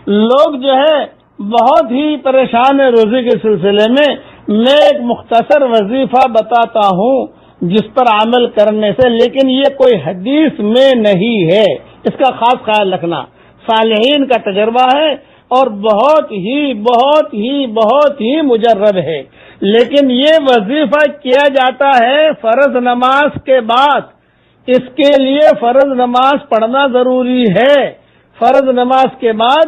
لوگ جو ہے بہت ہی پریشان ہے روزے کے سلسلے میں. میں ایک مختصر وظیفہ بتاتا ہوں جس پر عمل کرنے سے، لیکن یہ کوئی حدیث میں نہیں ہے، اس کا خاص خیال رکھنا. صالحین کا تجربہ ہے اور بہت ہی مجرب ہے. لیکن یہ وظیفہ کیا جاتا ہے فرض نماز کے بعد. اس کے لیے فرض نماز پڑھنا ضروری ہے. فرض نماز کے بعد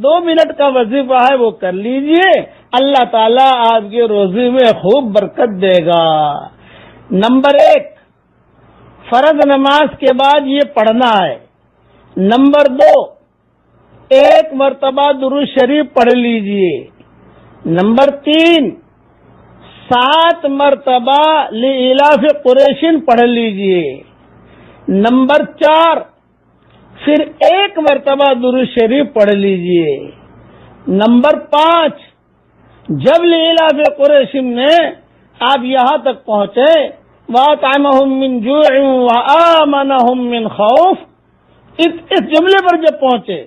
2 منٹ کا وظیفہ ہے، وہ کر لیجئے. اللہ تعالیٰ آپ کے روزے میں خوب برکت دے گا. نمبر 1، فرض نماز کے بعد یہ پڑھنا ہے. نمبر 2، 1 مرتبہ درود شریف پڑھ لیجئے. نمبر 3، 7 مرتبہ لإلاف قریشن پڑھ لیجئے. نمبر 4، پھر 1 مرتبہ درود شریف پڑھ لیجئے. نمبر 5، جب لإلاف قریشن میں آپ یہاں تک پہنچے وَأَطْعَمَهُم مِّن جُوعٍ وَآمَنَهُم مِّن خَوْفٍ، اس جملے پر جب پہنچے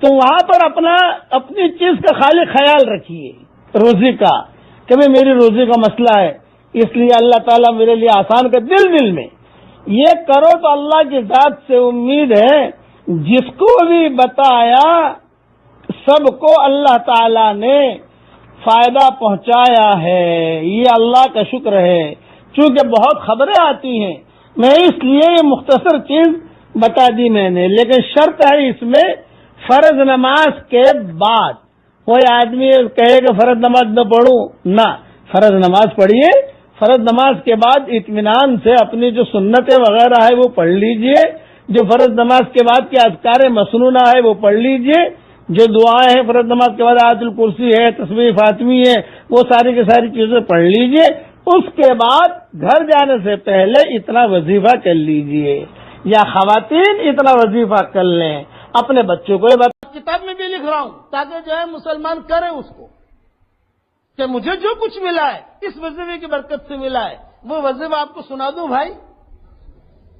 تو وہاں پر اپنی چیز کا خالی خیال رکھیے روزی کا کہ میں میری روزی کا مسئلہ ہے، اس لیے اللہ تعالیٰ میرے لیے آسان کر. دل میں یہ کرو تو اللہ کی ذات سے امید ہے جس کو بھی بتایا سب کو اللہ تعالیٰ نے فائدہ پہنچایا ہے. یہ اللہ کا شکر ہے. چونکہ بہت خبریں آتی ہیں میں اس لیے یہ مختصر چیز بتا دی میں نے، لیکن شرط ہے اس میں فرض نماز کے بعد. کوئی آدمی کہے کہ فرض نماز نہ پڑھوں، نہ، فرض نماز پڑھیے. فرض نماز کے بعد اطمینان سے اپنی جو سنتیں وغیرہ ہے وہ پڑھ لیجئے. جو فرض نماز کے بعد کے اذکار مسنونہ ہے وہ پڑھ لیجئے. جو دعائیں ہیں فرض نماز کے بعد آیت الکرسی ہے، تسبیح فاطمی ہے، وہ ساری کی ساری چیزیں پڑھ لیجئے. اس کے بعد گھر جانے سے پہلے اتنا وظیفہ کر لیجئے، یا خواتین اتنا وظیفہ کر لیں. اپنے بچوں کو کتاب میں بھی لکھ رہا ہوں تاکہ جو ہے مسلمان کریں اس کو، کہ مجھے جو کچھ ملا ہے اس وظیفے کی برکت سے ملا ہے وہ وظیفہ آپ کو سنا دوں. بھائی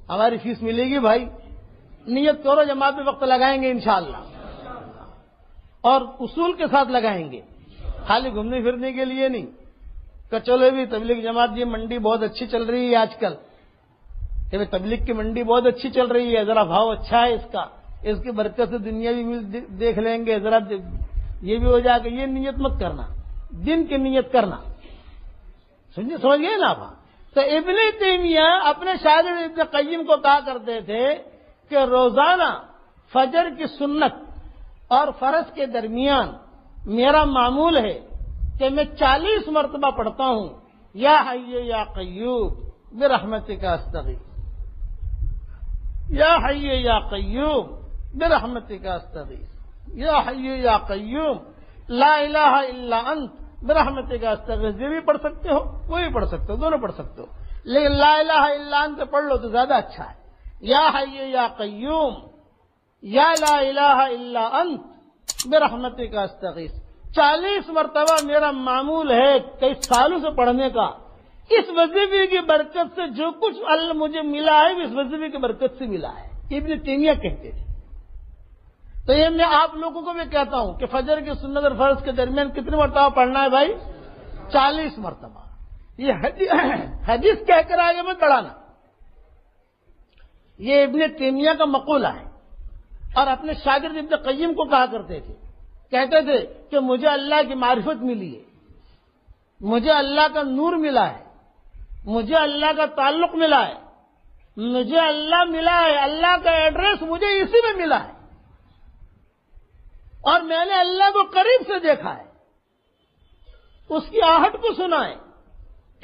ہماری فیس ملے گی، بھائی نیت کرو جماعت میں وقت لگائیں گے انشاءاللہ، اور اصول کے ساتھ لگائیں گے، خالی گھومنے پھرنے کے لیے نہیں. کہ چلو بھی تبلیغ جماعت یہ منڈی بہت اچھی چل رہی ہے آج کل، کہ تبلیغ کی منڈی بہت اچھی چل رہی ہے، ذرا بھاؤ اچھا ہے اس کی برکت سے دنیا بھی دیکھ لیں گے، ذرا یہ بھی ہو جائے کہ یہ نیت مت کرنا، دن کی نیت کرنا. سمجھ گئے نا آپ؟ تو ابن تیمیہ اپنے شاگرد ابن قیم کو کہا کرتے تھے کہ روزانہ فجر کی سنت اور فرض کے درمیان میرا معمول ہے کہ میں 40 مرتبہ پڑھتا ہوں یا حی یا قیوم برحمتک استغیث، یا حی یا قیوم برحمتک استغیث، یا حی یا قیوم لا الہ الا انت برحمتک استغیث. یہ بھی پڑھ سکتے ہو، وہ بھی پڑھ سکتے ہو، دونوں پڑھ سکتے ہو، لیکن لا الہ الا انت پڑھ لو تو زیادہ اچھا ہے. یا حی یا قیوم یا لا الہ الا انت برحمتک استغیث 40 مرتبہ میرا معمول ہے کئی سالوں سے پڑھنے کا. اس وظیفے کی برکت سے جو کچھ اللہ مجھے ملا ہے اس وظیفے کی برکت سے ملا ہے، ابن تیمیہ کہتے تھے. تو یہ میں آپ لوگوں کو بھی کہتا ہوں کہ فجر کی سنت اور فرض کے درمیان کتنے مرتبہ پڑھنا ہے بھائی؟ 40 مرتبہ. یہ حدیث کہہ کر آگے مت بڑھانا، یہ ابن تیمیہ کا مقولہ ہے. اور اپنے شاگرد ابن قیم کو کہا کرتے تھے، کہتے تھے کہ مجھے اللہ کی معرفت ملی ہے، مجھے اللہ کا نور ملا ہے، مجھے اللہ کا تعلق ملا ہے، مجھے اللہ ملا ہے، اللہ کا ایڈریس مجھے اسی میں ملا ہے، اور میں نے اللہ کو قریب سے دیکھا ہے، اس کی آہٹ کو سنا ہے.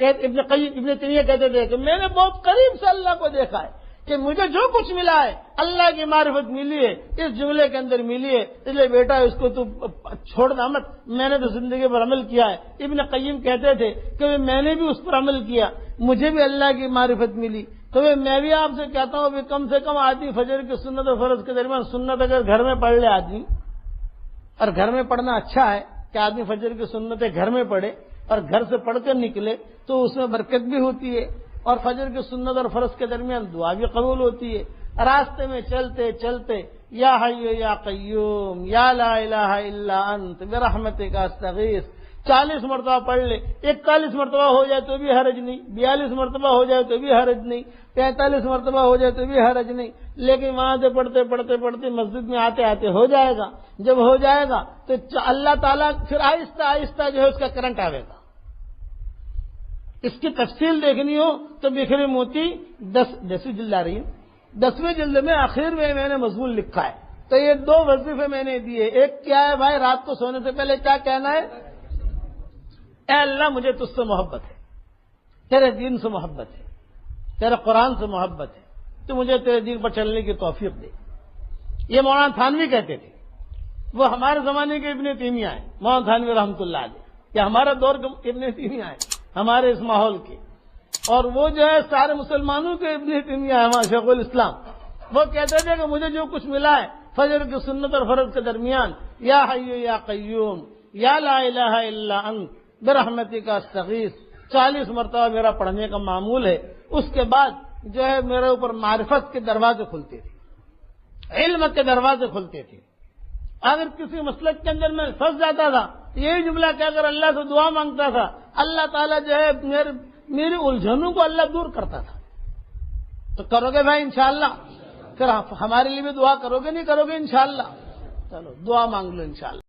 ابن تیمیہ کہتے تھے کہ میں نے بہت قریب سے اللہ کو دیکھا ہے، کہ مجھے جو کچھ ملا ہے اللہ کی معرفت ملی ہے، اس جملے کے اندر ملی ہے، اس لیے بیٹا اس کو تو چھوڑنا مت، میں نے تو زندگی پر عمل کیا ہے. ابن قیم کہتے تھے کہ میں نے بھی اس پر عمل کیا، مجھے بھی اللہ کی معرفت ملی. تو میں بھی آپ سے کہتا ہوں کہ کم سے کم آدمی فجر کی سنت اور فرض کے درمیان سنت اگر گھر میں پڑھ لے آدمی، اور گھر میں پڑھنا اچھا ہے کہ آدمی فجر کی سنتیں گھر میں پڑھے اور گھر سے پڑھ کر نکلے تو اس میں برکت بھی ہوتی ہے، اور فجر کی سنت اور فرض کے درمیان دعا بھی قبول ہوتی ہے. راستے میں چلتے چلتے یا حی یا قیوم یا لا الہ الا انت برحمتک استغیث 40 مرتبہ پڑھ لے. 41 مرتبہ ہو جائے تو بھی حرج نہیں, 42 مرتبہ ہو جائے تو بھی حرج نہیں, 45 مرتبہ ہو جائے تو بھی حرج نہیں. لیکن وہاں سے پڑھتے پڑھتے پڑھتے مسجد میں آتے آتے ہو جائے گا. جب ہو جائے گا تو اللہ تعالیٰ پھر آہستہ آہستہ جو ہے اس کا کرنٹ آئے گا. اس کی تفصیل دیکھنی ہو تو بکھرے موتی 10ویں جلد آ رہی ہے. 10ویں جلد میں آخر میں نے مضمون لکھا ہے. تو یہ 2 وظیفے میں نے دیے. ایک کیا ہے بھائی, رات کو سونے سے پہلے کیا کہنا ہے؟ اے اللہ مجھے تجھ سے محبت ہے, تیرے دین سے محبت ہے, تیرے قرآن سے محبت ہے, تو مجھے تیرے دین پر چلنے کی توفیق دے. یہ مولانا تھانوی کہتے تھے. وہ ہمارے زمانے کے ابن تیمیہ ہیں, مولانا تھانوی رحمۃ اللہ علیہ. یہ ہمارا دور کے ابن تیمیہ ہیں ہمارے اس ماحول کے. اور وہ جو ہے سارے مسلمانوں کے ابن تیمیہ ہیں, وہاں شیخ الاسلام. وہ کہتے تھے کہ مجھے جو کچھ ملا ہے فجر کی سنت اور فرض کے درمیان یا حی یا قیوم یا لا الہ الا انت برحمتک استغیث 40 مرتبہ میرا پڑھنے کا معمول ہے. اس کے بعد جو ہے میرے اوپر معرفت کے دروازے کھلتے تھے, علم کے دروازے کھلتے تھے. اگر کسی مسلک کے اندر میں پھنس جاتا تھا, یہی جملہ کہہ کر اللہ سے دعا مانگتا تھا, اللہ تعالیٰ جو ہے میری الجھنوں کو اللہ دور کرتا تھا. تو کرو گے بھائی انشاءاللہ؟ پھر ہمارے لیے بھی دعا کرو گے نہیں کرو گے انشاءاللہ؟ چلو دعا مانگ لو انشاءاللہ.